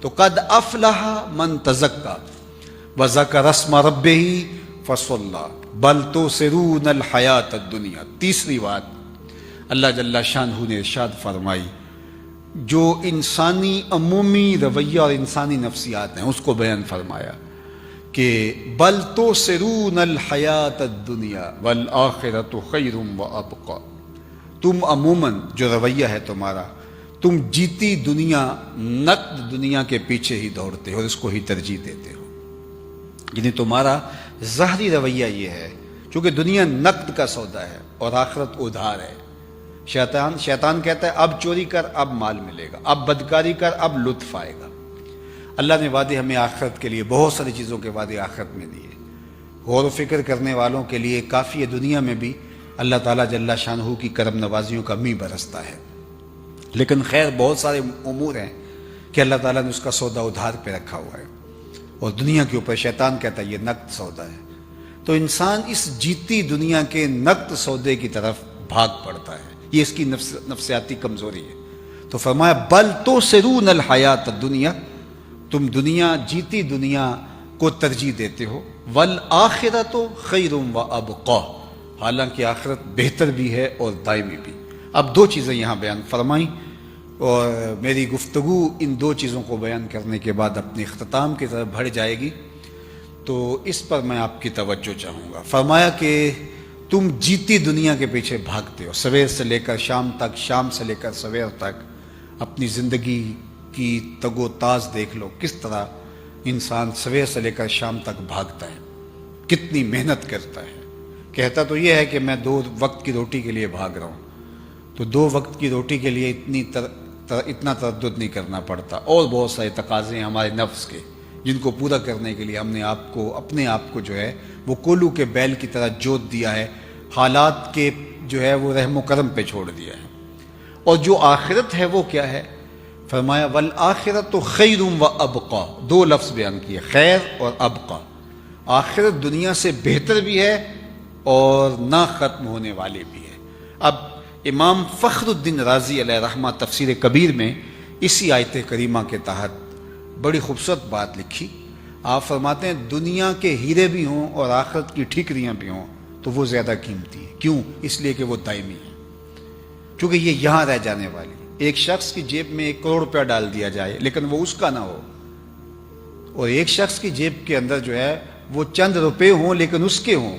تو قد افلح من تزکا وذکر اسم ربہ فصلی بل تؤثرون الحیات الدنیا۔ تیسری بات اللہ جل شانہ نے ارشاد فرمائی، جو انسانی عمومی رویہ اور انسانی نفسیات ہیں اس کو بیان فرمایا کہ بل تؤثرون الحیات الدنیا والآخرۃ خیر وابقی۔ تم عموماً جو رویہ ہے تمہارا، تم جیتی دنیا، نقد دنیا کے پیچھے ہی دوڑتے ہو اور اس کو ہی ترجیح دیتے ہو۔ یعنی تمہارا ظاہری رویہ یہ ہے، چونکہ دنیا نقد کا سودا ہے اور آخرت ادھار ہے۔ شیطان کہتا ہے اب چوری کر اب مال ملے گا، اب بدکاری کر اب لطف آئے گا۔ اللہ نے وعدے ہمیں آخرت کے لیے، بہت ساری چیزوں کے وعدے آخرت میں دیے۔ غور و فکر کرنے والوں کے لیے کافی ہے، دنیا میں بھی اللہ تعالیٰ جل شانہ کی کرم نوازیوں کا می برستا ہے، لیکن خیر بہت سارے امور ہیں کہ اللہ تعالیٰ نے اس کا سودا ادھار پہ رکھا ہوا ہے، اور دنیا کے اوپر شیطان کہتا ہے یہ نقد سودا ہے۔ تو انسان اس جیتی دنیا کے نقد سودے کی طرف بھاگ پڑتا ہے، یہ اس کی نفسیاتی کمزوری ہے۔ تو فرمایا بل تؤثرون الحیات الدنیا، تم دنیا، جیتی دنیا کو ترجیح دیتے ہو، والآخرۃ خیر وابقی، حالانکہ آخرت بہتر بھی ہے اور دائمی بھی۔ اب دو چیزیں یہاں بیان فرمائیں، اور میری گفتگو ان دو چیزوں کو بیان کرنے کے بعد اپنے اختتام کی طرف بڑھ جائے گی، تو اس پر میں آپ کی توجہ چاہوں گا۔ فرمایا کہ تم جیتی دنیا کے پیچھے بھاگتے ہو، سویر سے لے کر شام تک، شام سے لے کر سویر تک۔ اپنی زندگی کی تگ و تاز دیکھ لو، کس طرح انسان سویر سے لے کر شام تک بھاگتا ہے، کتنی محنت کرتا ہے۔ کہتا تو یہ ہے کہ میں 2 وقت کی روٹی کے لیے بھاگ رہا ہوں، تو 2 وقت کی روٹی کے لیے اتنا تردد نہیں کرنا پڑتا، اور بہت سارے تقاضے ہیں ہمارے نفس کے، جن کو پورا کرنے کے لیے ہم نے اپنے آپ کو جو ہے وہ کولو کے بیل کی طرح جوت دیا ہے، حالات کے جو ہے وہ رحم و کرم پہ چھوڑ دیا ہے۔ اور جو آخرت ہے وہ کیا ہے؟ فرمایا والآخرۃ خیر وابقی، 2 لفظ بیان کیے، خیر اور ابقی۔ آخرت دنیا سے بہتر بھی ہے اور نہ ختم ہونے والے بھی ہے۔ اب امام فخر الدین رازی علیہ رحمہ تفسیر کبیر میں اسی آیت کریمہ کے تحت بڑی خوبصورت بات لکھی۔ آپ فرماتے ہیں دنیا کے ہیرے بھی ہوں اور آخرت کی ٹھیکریاں بھی ہوں تو وہ زیادہ قیمتی ہے۔ کیوں؟ اس لیے کہ وہ دائمی ہے، چونکہ یہ یہاں رہ جانے والی۔ ایک شخص کی جیب میں 1 کروڑ روپیہ ڈال دیا جائے لیکن وہ اس کا نہ ہو، اور ایک شخص کی جیب کے اندر جو ہے وہ چند روپے ہوں لیکن اس کے ہوں،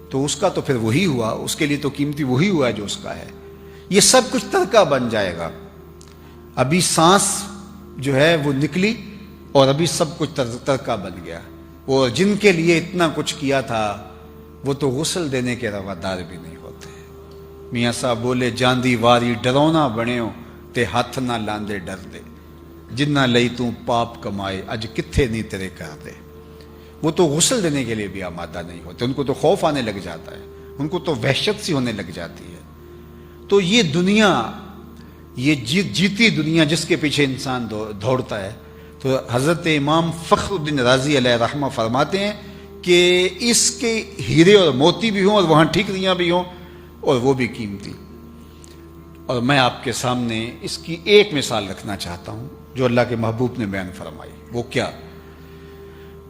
تو اس کا تو پھر وہی ہوا، اس کے لیے تو قیمتی وہی ہوا جو اس کا ہے۔ یہ سب کچھ ترکہ بن جائے گا۔ ابھی سانس جو ہے وہ نکلی اور ابھی سب کچھ ترکہ بن گیا۔ اور جن کے لیے اتنا کچھ کیا تھا وہ تو غسل دینے کے روادار بھی نہیں ہوتے۔ میاں صاحب بولے جاندی واری ڈرونا بنیو تے ہاتھ نہ لاندے ڈر دے، جنہ لئی تو پاپ کمائے اج کتھے نہیں تیرے کر دے۔ وہ تو غسل دینے کے لیے بھی آمادہ نہیں ہوتے، ان کو تو خوف آنے لگ جاتا ہے، ان کو تو وحشت سی ہونے لگ جاتی ہے۔ تو یہ دنیا، یہ جیتی دنیا جس کے پیچھے انسان دوڑتا ہے، تو حضرت امام فخر الدین رازی علیہ رحمہ فرماتے ہیں کہ اس کے ہیرے اور موتی بھی ہوں اور وہاں ٹھیکریاں بھی ہوں اور وہ بھی قیمتی۔ اور میں آپ کے سامنے اس کی ایک مثال رکھنا چاہتا ہوں جو اللہ کے محبوب نے بیان فرمائی۔ وہ کیا؟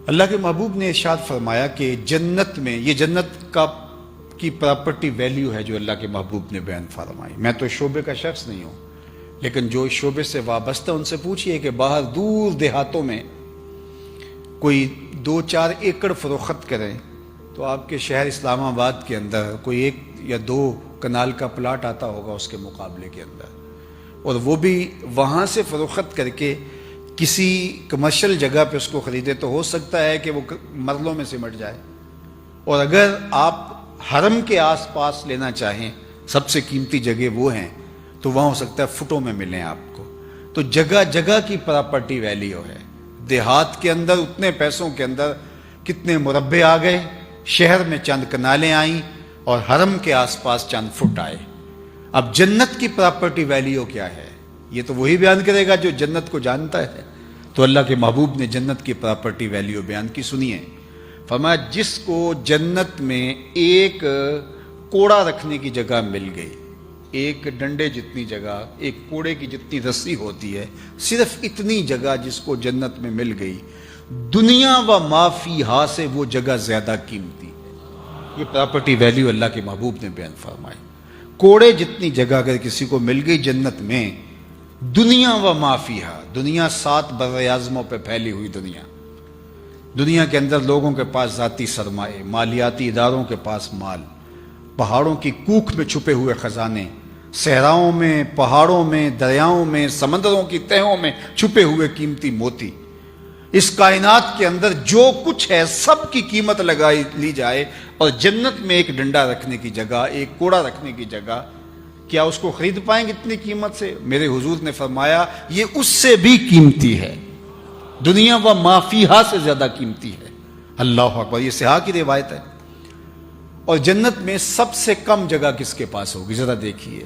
اللہ کے محبوب نے ارشاد فرمایا کہ جنت میں، یہ جنت کی پراپرٹی ویلیو ہے جو اللہ کے محبوب نے بیان فرمائی۔ میں تو شعبے کا شخص نہیں ہوں، لیکن جو اس شعبے سے وابستہ ان سے پوچھئے کہ باہر دور دیہاتوں میں کوئی 2-4 ایکڑ فروخت کریں تو آپ کے شہر اسلام آباد کے اندر کوئی 1 یا 2 کنال کا پلاٹ آتا ہوگا اس کے مقابلے کے اندر، اور وہ بھی وہاں سے فروخت کر کے کسی کمرشل جگہ پہ اس کو خریدے تو ہو سکتا ہے کہ وہ مرلوں میں سمٹ جائے۔ اور اگر آپ حرم کے آس پاس لینا چاہیں، سب سے قیمتی جگہ وہ ہیں، تو وہاں ہو سکتا ہے فٹوں میں ملیں آپ کو۔ تو جگہ جگہ کی پراپرٹی ویلیو ہے۔ دیہات کے اندر اتنے پیسوں کے اندر کتنے مربع آ گئے، شہر میں چند کنالیں آئیں اور حرم کے آس پاس چند فٹ آئے۔ اب جنت کی پراپرٹی ویلیو کیا ہے؟ یہ تو وہی بیان کرے گا جو جنت کو جانتا ہے۔ تو اللہ کے محبوب نے جنت کی پراپرٹی ویلیو بیان کی، سنیے۔ فرمایا جس کو جنت میں 1 کوڑا رکھنے کی جگہ مل گئی، ایک ڈنڈے جتنی جگہ، ایک کوڑے کی جتنی رسی ہوتی ہے، صرف اتنی جگہ جس کو جنت میں مل گئی، دنیا و ما فیہا سے وہ جگہ زیادہ قیمتی ہے۔ یہ پراپرٹی ویلیو اللہ کے محبوب نے بیان فرمائی۔ کوڑے جتنی جگہ اگر کسی کو مل گئی جنت میں، دنیا و ما فیہا، دنیا 7 بر اعظموں پہ پھیلی ہوئی دنیا کے اندر لوگوں کے پاس ذاتی سرمائے، مالیاتی اداروں کے پاس مال، پہاڑوں کی کوکھ میں چھپے ہوئے خزانے، صحراؤں میں، پہاڑوں میں، دریاؤں میں، سمندروں کی تہوں میں چھپے ہوئے قیمتی موتی، اس کائنات کے اندر جو کچھ ہے سب کی قیمت لگائی لی جائے، اور جنت میں ایک ڈنڈا رکھنے کی جگہ، ایک کوڑا رکھنے کی جگہ، کیا اس کو خرید پائیں گے اتنی قیمت سے؟ میرے حضور نے فرمایا یہ اس سے بھی قیمتی ہے، دنیا و ما فیہا سے زیادہ قیمتی ہے۔ اللہ اکبر، یہ صحاح کی روایت ہے۔ اور جنت میں سب سے کم جگہ کس کے پاس ہوگی؟ ذرا دیکھیے،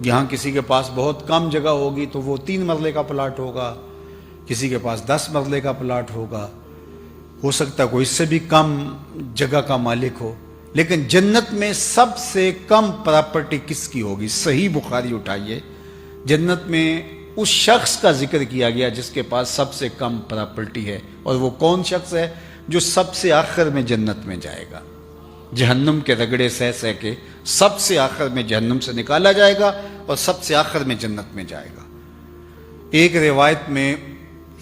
یہاں کسی کے پاس بہت کم جگہ ہوگی تو وہ 3 مرلے کا پلاٹ ہوگا، کسی کے پاس 10 مرلے کا پلاٹ ہوگا، ہو سکتا ہے کوئی اس سے بھی کم جگہ کا مالک ہو، لیکن جنت میں سب سے کم پراپرٹی کس کی ہوگی؟ صحیح بخاری اٹھائیے، جنت میں اس شخص کا ذکر کیا گیا جس کے پاس سب سے کم پراپرٹی ہے، اور وہ کون شخص ہے؟ جو سب سے آخر میں جنت میں جائے گا، جہنم کے رگڑے سہ سہ کے سب سے آخر میں جہنم سے نکالا جائے گا اور سب سے آخر میں جنت میں جائے گا۔ ایک روایت میں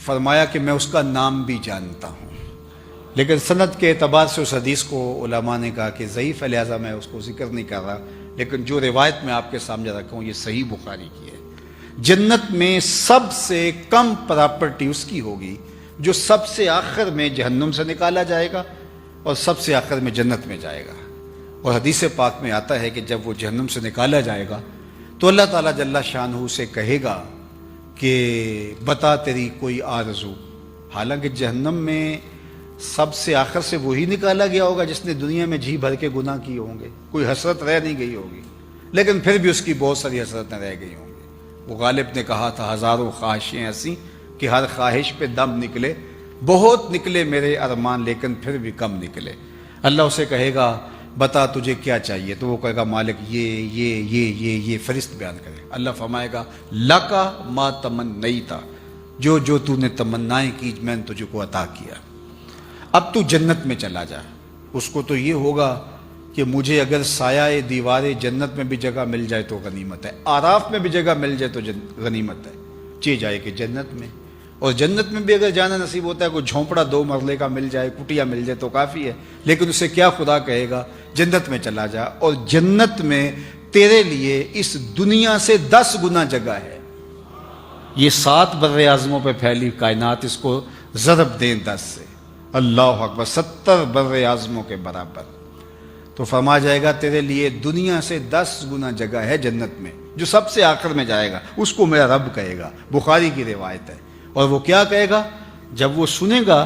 فرمایا کہ میں اس کا نام بھی جانتا ہوں، لیکن سند کے اعتبار سے اس حدیث کو علماء نے کہا کہ ضعیف ہے، لہٰذا میں اس کو ذکر نہیں کر رہا، لیکن جو روایت میں آپ کے سامنے رکھا ہوں یہ صحیح بخاری کی ہے۔ جنت میں سب سے کم پراپرٹی اس کی ہوگی جو سب سے آخر میں جہنم سے نکالا جائے گا اور سب سے آخر میں جنت میں جائے گا۔ اور حدیث پاک میں آتا ہے کہ جب وہ جہنم سے نکالا جائے گا تو اللہ تعالیٰ جل شانہ سے کہے گا کہ بتا تیری کوئی آرزو، حالانکہ جہنم میں سب سے آخر سے وہی نکالا گیا ہوگا جس نے دنیا میں جی بھر کے گناہ کیے ہوں گے، کوئی حسرت رہ نہیں گئی ہوگی، لیکن پھر بھی اس کی بہت ساری حسرتیں رہ گئی ہوں گی۔ وہ غالب نے کہا تھا ہزاروں خواہشیں ایسی کہ ہر خواہش پہ دم نکلے، بہت نکلے میرے ارمان لیکن پھر بھی کم نکلے۔ اللہ اسے کہے گا بتا تجھے کیا چاہیے، تو وہ کہے گا مالک یہ فہرست بیان کرے۔ اللہ فرمائے گا لکا ما تمنیتا، جو تو نے تمنائیں کی میں نے تجھے کو عطا کیا، اب تو جنت میں چلا جا۔ اس کو تو یہ ہوگا کہ مجھے اگر سایہ دیوار جنت میں بھی جگہ مل جائے تو غنیمت ہے، آراف میں بھی جگہ مل جائے تو غنیمت ہے، چے جائے کہ جنت میں۔ اور جنت میں بھی اگر جانا نصیب ہوتا ہے، کوئی جھونپڑا 2 مرلے کا مل جائے، کٹیا مل جائے تو کافی ہے، لیکن اسے کیا خدا کہے گا جنت میں چلا جا، اور جنت میں تیرے لیے اس دنیا سے 10 گنا جگہ ہے۔ یہ 7 بر اعظموں پہ پھیلی کائنات، اس کو ضرب دیں 10 سے، اللہ اکبر، 70 بر اعظموں کے برابر۔ تو فرما جائے گا تیرے لیے دنیا سے 10 گنا جگہ ہے جنت میں، جو سب سے آخر میں جائے گا، اس کو میرا رب کہے گا، بخاری کی روایت ہے۔ اور وہ کیا کہے گا؟ جب وہ سنے گا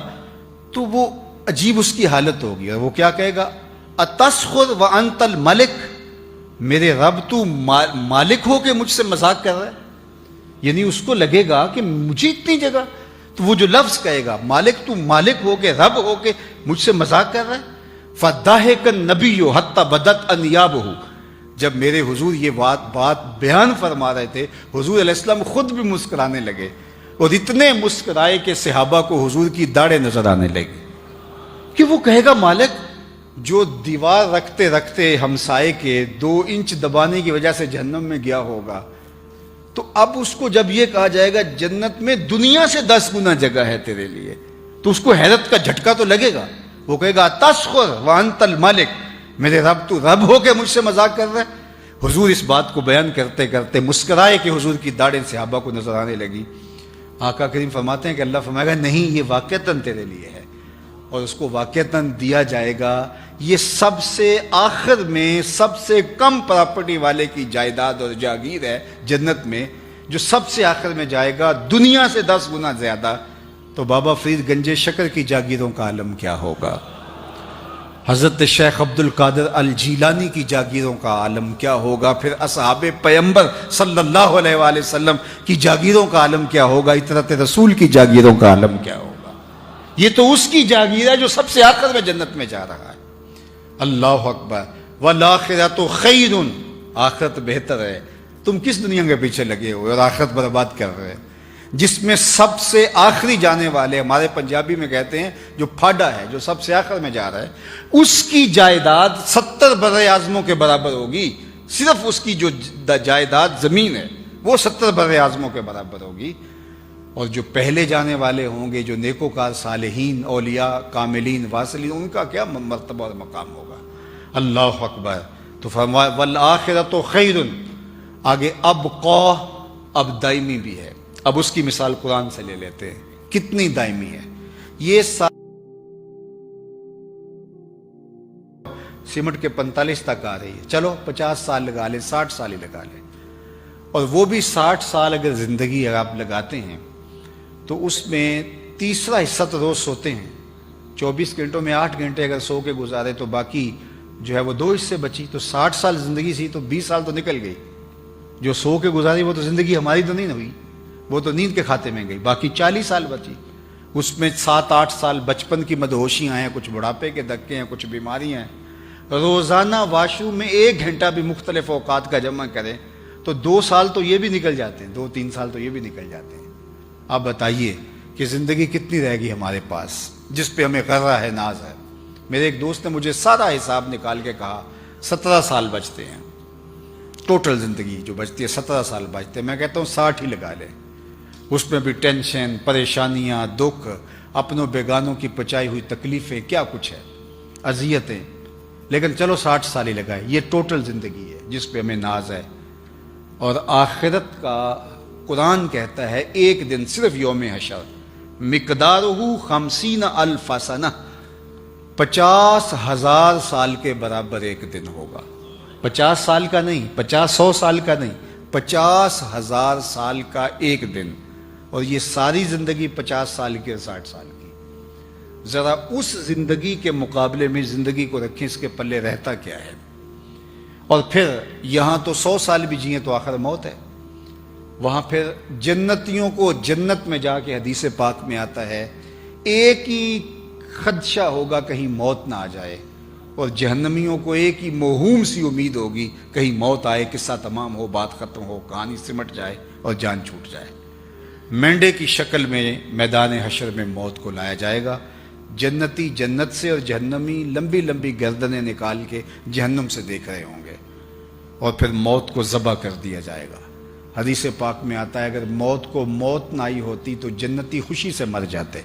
تو وہ عجیب اس کی حالت ہوگی، اور وہ کیا کہے گا؟ اتسخر وانت الملک، میرے رب تو مالک ہو کے مجھ سے مذاق کر رہا ہے، یعنی اس کو لگے گا کہ مجھے اتنی جگہ، تو وہ جو لفظ کہے گا مالک، تو مالک ہو کے رب ہو کے مجھ سے مذاق کر رہا ہے۔ فَضَحِكَ النَّبِيُّ حَتَّى بَدَتْ أَنْيَابُهُ، جب میرے حضور یہ بات بیان فرما رہے تھے، حضور علیہ السلام خود بھی مسکرانے لگے، اور اتنے مسکرائے کہ صحابہ کو حضور کی داڑھیں نظر آنے لگی، کہ وہ کہے گا مالک جو دیوار رکھتے رکھتے ہمسائے کے 2 انچ دبانے کی وجہ سے جہنم میں گیا ہوگا، تو اب اس کو جب یہ کہا جائے گا جنت میں دنیا سے 10 گنا جگہ ہے تیرے لیے، تو اس کو حیرت کا جھٹکا تو لگے گا، وہ کہے گا تسخر وانت الملک، میرے رب تو رب ہو کے مجھ سے مذاق کر رہا ہے۔ حضور اس بات کو بیان کرتے کرتے مسکرائے کہ حضور کی داڑھیں صحابہ کو نظر آنے لگی۔ آقا کریم فرماتے ہیں کہ اللہ فرمائے گا نہیں، یہ واقعتاً تیرے لیے ہے، اور اس کو واقعتاً دیا جائے گا۔ یہ سب سے آخر میں سب سے کم پراپرٹی والے کی جائیداد اور جاگیر ہے جنت میں، جو سب سے آخر میں جائے گا دنیا سے 10 گنا زیادہ۔ تو بابا فرید گنج شکر کی جاگیروں کا عالم کیا ہوگا، حضرت شیخ عبد القادر الجیلانی کی جاگیروں کا عالم کیا ہوگا، پھر اصحاب پیغمبر صلی اللہ علیہ وآلہ وسلم کی جاگیروں کا عالم کیا ہوگا، اطرت رسول کی جاگیروں کا عالم کیا ہوگا۔ یہ تو اس کی جاگیر ہے جو سب سے آخر میں جنت میں جا رہا ہے۔ اللہ اکبر، والآخرۃ خیر آخرت بہتر ہے، تم کس دنیا کے پیچھے لگے ہوئے اور آخرت برباد کر رہے، جس میں سب سے آخری جانے والے، ہمارے پنجابی میں کہتے ہیں جو پھاڈا ہے، جو سب سے آخر میں جا رہا ہے، اس کی جائیداد 70 بر اعظموں کے برابر ہوگی. صرف اس کی جو جائیداد زمین ہے وہ 70 بر اعظموں کے برابر ہوگی. اور جو پہلے جانے والے ہوں گے، جو نیکوکار صالحین، اولیاء، کاملین، واصلین، ان کا کیا مرتبہ اور مقام ہوگا. اللہ اکبر. تو فرمایا والآخرۃ خیر، آگے ابقا، اب دائمی بھی ہے. اب اس کی مثال قرآن سے لے لیتے ہیں، کتنی دائمی ہے. یہ سمٹ کے 45 تک آ رہی ہے، چلو 50 سال لگا لیں، 60 سال ہی لگا لیں. اور وہ بھی 60 سال اگر زندگی آپ لگاتے ہیں تو اس میں تیسرا حصہ تو روز سوتے ہیں. 24 گھنٹوں میں 8 گھنٹے اگر سو کے گزارے تو باقی جو ہے وہ 2 حصے بچی. تو 60 سال زندگی سی تو 20 سال تو نکل گئی. جو سو کے گزاری وہ تو زندگی ہماری تو نہیں ہوئی، وہ تو نیند کے کھاتے میں گئی. باقی 40 سال بچی. اس میں 7-8 سال بچپن کی مدہوشیاں ہیں، کچھ بڑھاپے کے دھکے ہیں، کچھ بیماریاں ہیں. روزانہ واش روم میں 1 گھنٹہ بھی مختلف اوقات کا جمع کریں تو 2 سال تو یہ بھی نکل جاتے ہیں، 2-3 سال تو یہ بھی نکل جاتے ہیں. آپ بتائیے کہ زندگی کتنی رہے گی ہمارے پاس جس پہ ہمیں غرہ ہے، ناز ہے. میرے ایک دوست نے مجھے سارا حساب نکال کے کہا 17 سال بچتے ہیں، ٹوٹل زندگی جو بچتی ہے 17 سال بچتے ہیں. میں کہتا ہوں 60 ہی لگا لیں. اس میں بھی ٹینشن، پریشانیاں، دکھ، اپنوں بیگانوں کی پچائی ہوئی تکلیفیں، کیا کچھ ہے، اذیتیں. لیکن چلو 60 سال ہی لگائیں. یہ ٹوٹل زندگی ہے جس پہ ہمیں ناز ہے. اور آخرت کا قرآن کہتا ہے ایک دن صرف یوم حشر مقدارہ 50,000 سنہ، 50,000 سال کے برابر ایک دن ہوگا. 50 سال کا نہیں، 100 سال کا نہیں، 50,000 سال کا ایک دن. اور یہ ساری زندگی 50 سال کی اور 60 سال کی. ذرا اس زندگی کے مقابلے میں زندگی کو رکھیں، اس کے پلے رہتا کیا ہے. اور پھر یہاں تو 100 سال بھی جئیں تو آخر موت ہے. وہاں پھر جنتیوں کو جنت میں جا کے حدیث پاک میں آتا ہے ایک ہی خدشہ ہوگا کہیں موت نہ آ جائے، اور جہنمیوں کو ایک ہی موہوم سی امید ہوگی کہیں موت آئے، قصہ تمام ہو، بات ختم ہو، کہانی سمٹ جائے اور جان چھوٹ جائے. مینڈے کی شکل میں میدان حشر میں موت کو لایا جائے گا. جنتی جنت سے اور جہنمی لمبی لمبی گردنیں نکال کے جہنم سے دیکھ رہے ہوں گے. اور پھر موت کو ذبح کر دیا جائے گا. حدیث پاک میں آتا ہے اگر موت کو موت نہ آئی ہوتی تو جنتی خوشی سے مر جاتے،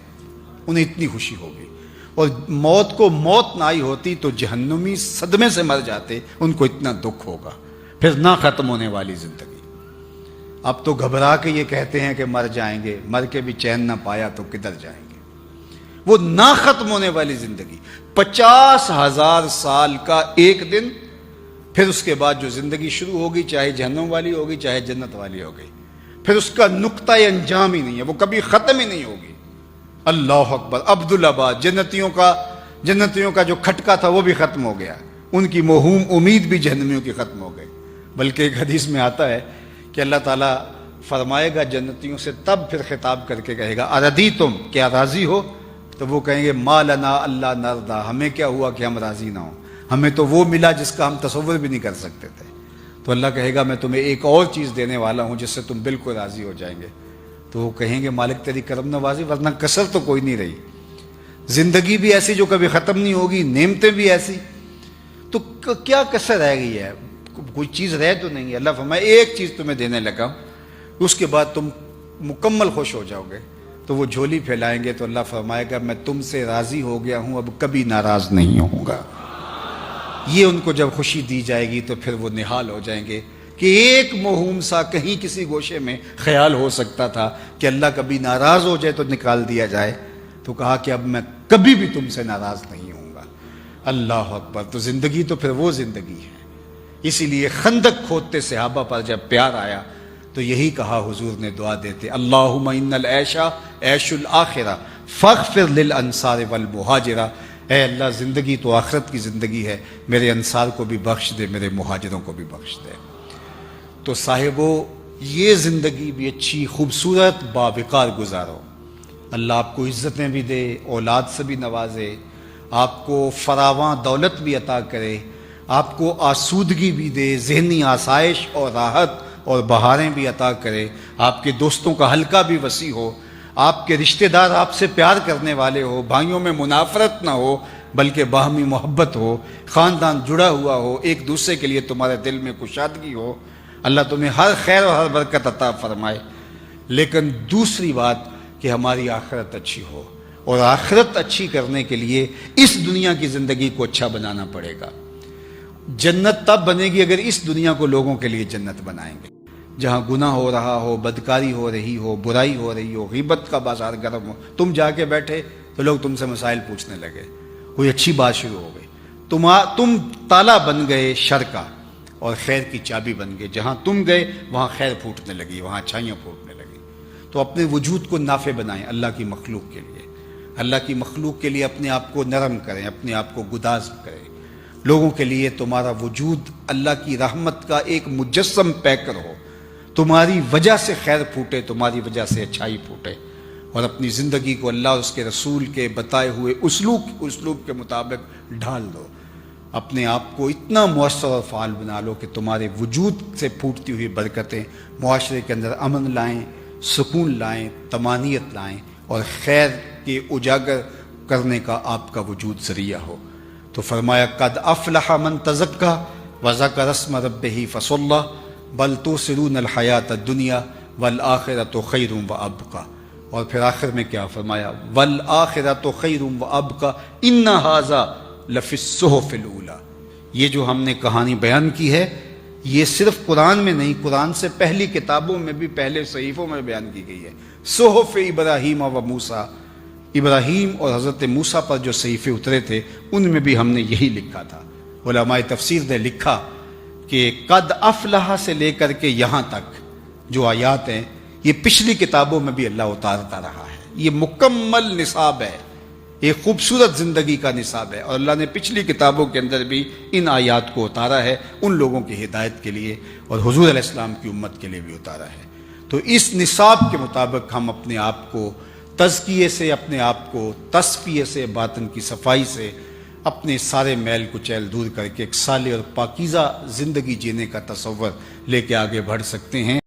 انہیں اتنی خوشی ہوگی. اور موت کو موت نہ آئی ہوتی تو جہنمی صدمے سے مر جاتے، ان کو اتنا دکھ ہوگا. پھر نہ ختم ہونے والی زندگی. اب تو گھبرا کے یہ کہتے ہیں کہ مر جائیں گے، مر کے بھی چین نہ پایا تو کدھر جائیں گے. وہ نہ ختم ہونے والی زندگی، 50,000 سال کا ایک دن. پھر اس کے بعد جو زندگی شروع ہوگی چاہے جہنم والی ہوگی چاہے جنت والی ہوگی، پھر اس کا نقطہ انجام ہی نہیں ہے، وہ کبھی ختم ہی نہیں ہوگی. اللہ اکبر. عبدالآباد جنتیوں کا جو کھٹکا تھا وہ بھی ختم ہو گیا، ان کی موہوم امید بھی جہنمیوں کی ختم ہو گئی. بلکہ ایک حدیث میں آتا ہے کہ اللہ تعالیٰ فرمائے گا جنتیوں سے، تب پھر خطاب کر کے کہے گا اردیتم، کیا راضی ہو؟ تو وہ کہیں گے ما لنا اللہ نرضا، ہمیں کیا ہوا کہ ہم راضی نہ ہوں، ہمیں تو وہ ملا جس کا ہم تصور بھی نہیں کر سکتے تھے. تو اللہ کہے گا میں تمہیں ایک اور چیز دینے والا ہوں جس سے تم بالکل راضی ہو جائیں گے. تو وہ کہیں گے مالک تیری کرم نوازی، ورنہ کسر تو کوئی نہیں رہی. زندگی بھی ایسی جو کبھی ختم نہیں ہوگی، نعمتیں بھی ایسی، تو کیا کسر رہ گئی ہے؟ کوئی چیز رہ تو نہیں ہے. اللہ فرمائے ایک چیز تمہیں دینے لگا، اس کے بعد تم مکمل خوش ہو جاؤ گے. تو وہ جھولی پھیلائیں گے تو اللہ فرمائے گا میں تم سے راضی ہو گیا ہوں، اب کبھی ناراض نہیں ہوں گا. یہ ان کو جب خوشی دی جائے گی تو پھر وہ نہال ہو جائیں گے کہ ایک موہوم سا کہیں کسی گوشے میں خیال ہو سکتا تھا کہ اللہ کبھی ناراض ہو جائے تو نکال دیا جائے. تو کہا کہ اب میں کبھی بھی تم سے ناراض نہیں ہوں گا. اللہ اکبر. تو زندگی تو پھر وہ زندگی ہے. اسی لیے خندق کھودتے صحابہ پر جب پیار آیا تو یہی کہا حضور نے دعا دیتے اللہم ان العیش عیش الآخرہ فاغفر للانصار والمہاجرہ. اے اللہ زندگی تو آخرت کی زندگی ہے، میرے انصار کو بھی بخش دے، میرے مہاجروں کو بھی بخش دے. تو صاحبو یہ زندگی بھی اچھی خوبصورت باوقار گزارو. اللہ آپ کو عزتیں بھی دے، اولاد سے بھی نوازے، آپ کو فراواں دولت بھی عطا کرے، آپ کو آسودگی بھی دے، ذہنی آسائش اور راحت اور بہاریں بھی عطا کرے، آپ کے دوستوں کا حلقہ بھی وسیع ہو، آپ کے رشتہ دار آپ سے پیار کرنے والے ہو، بھائیوں میں منافرت نہ ہو بلکہ باہمی محبت ہو، خاندان جڑا ہوا ہو، ایک دوسرے کے لیے تمہارے دل میں کشادگی ہو، اللہ تمہیں ہر خیر اور ہر برکت عطا فرمائے۔ لیکن دوسری بات کہ ہماری آخرت اچھی ہو، اور آخرت اچھی کرنے کے لیے اس دنیا کی زندگی کو اچھا بنانا پڑے گا۔ جنت تب بنے گی اگر اس دنیا کو لوگوں کے لیے جنت بنائیں گے۔ جہاں گناہ ہو رہا ہو، بدکاری ہو رہی ہو، برائی ہو رہی ہو، غیبت کا بازار گرم ہو، تم جا کے بیٹھے تو لوگ تم سے مسائل پوچھنے لگے، کوئی اچھی بات شروع ہو گئی، تم تالا بن گئے شر کا اور خیر کی چابی بن گئے۔ جہاں تم گئے وہاں خیر پھوٹنے لگی، وہاں اچھائیاں پھوٹنے لگی۔ تو اپنے وجود کو نافع بنائیں اللہ کی مخلوق کے لیے، اللہ کی مخلوق کے لیے اپنے آپ کو نرم کریں، اپنے آپ کو گداز کریں۔ لوگوں کے لیے تمہارا وجود اللہ کی رحمت کا ایک مجسم پیکر ہو، تمہاری وجہ سے خیر پھوٹے، تمہاری وجہ سے اچھائی پھوٹے، اور اپنی زندگی کو اللہ اور اس کے رسول کے بتائے ہوئے اسلوب کے مطابق ڈھال دو۔ اپنے آپ کو اتنا مؤثر اور فعال بنا لو کہ تمہارے وجود سے پھوٹتی ہوئی برکتیں معاشرے کے اندر امن لائیں، سکون لائیں، طمانینت لائیں، اور خیر کے اجاگر کرنے کا آپ کا وجود ذریعہ ہو۔ تو فرمایا قد افلح من تزکا وذکر اسم ربہ فصلی بل تؤثرون الحیاۃ الدنیا والآخرۃ خیر وابقی۔ اور پھر آخر میں کیا فرمایا؟ والآخرۃ خیر وابقی ان ھذا لفی الصحف الاولی۔ یہ جو ہم نے کہانی بیان کی ہے یہ صرف قرآن میں نہیں، قرآن سے پہلی کتابوں میں بھی، پہلے صحیفوں میں بیان کی گئی ہے۔ صحف ابراہیم و موسیٰ، ابراہیم اور حضرت موسیٰ پر جو صحیفے اترے تھے ان میں بھی ہم نے یہی لکھا تھا۔ علماء تفسیر نے لکھا کہ قد افلح سے لے کر کے یہاں تک جو آیات ہیں یہ پچھلی کتابوں میں بھی اللہ اتارتا رہا ہے۔ یہ مکمل نصاب ہے، ایک خوبصورت زندگی کا نصاب ہے، اور اللہ نے پچھلی کتابوں کے اندر بھی ان آیات کو اتارا ہے ان لوگوں کی ہدایت کے لیے، اور حضور علیہ السلام کی امت کے لیے بھی اتارا ہے۔ تو اس نصاب کے مطابق ہم اپنے آپ کو تزکیے سے، اپنے آپ کو تصفیے سے، باطن کی صفائی سے، اپنے سارے میل کچیل دور کر کے ایک صالح اور پاکیزہ زندگی جینے کا تصور لے کے آگے بڑھ سکتے ہیں۔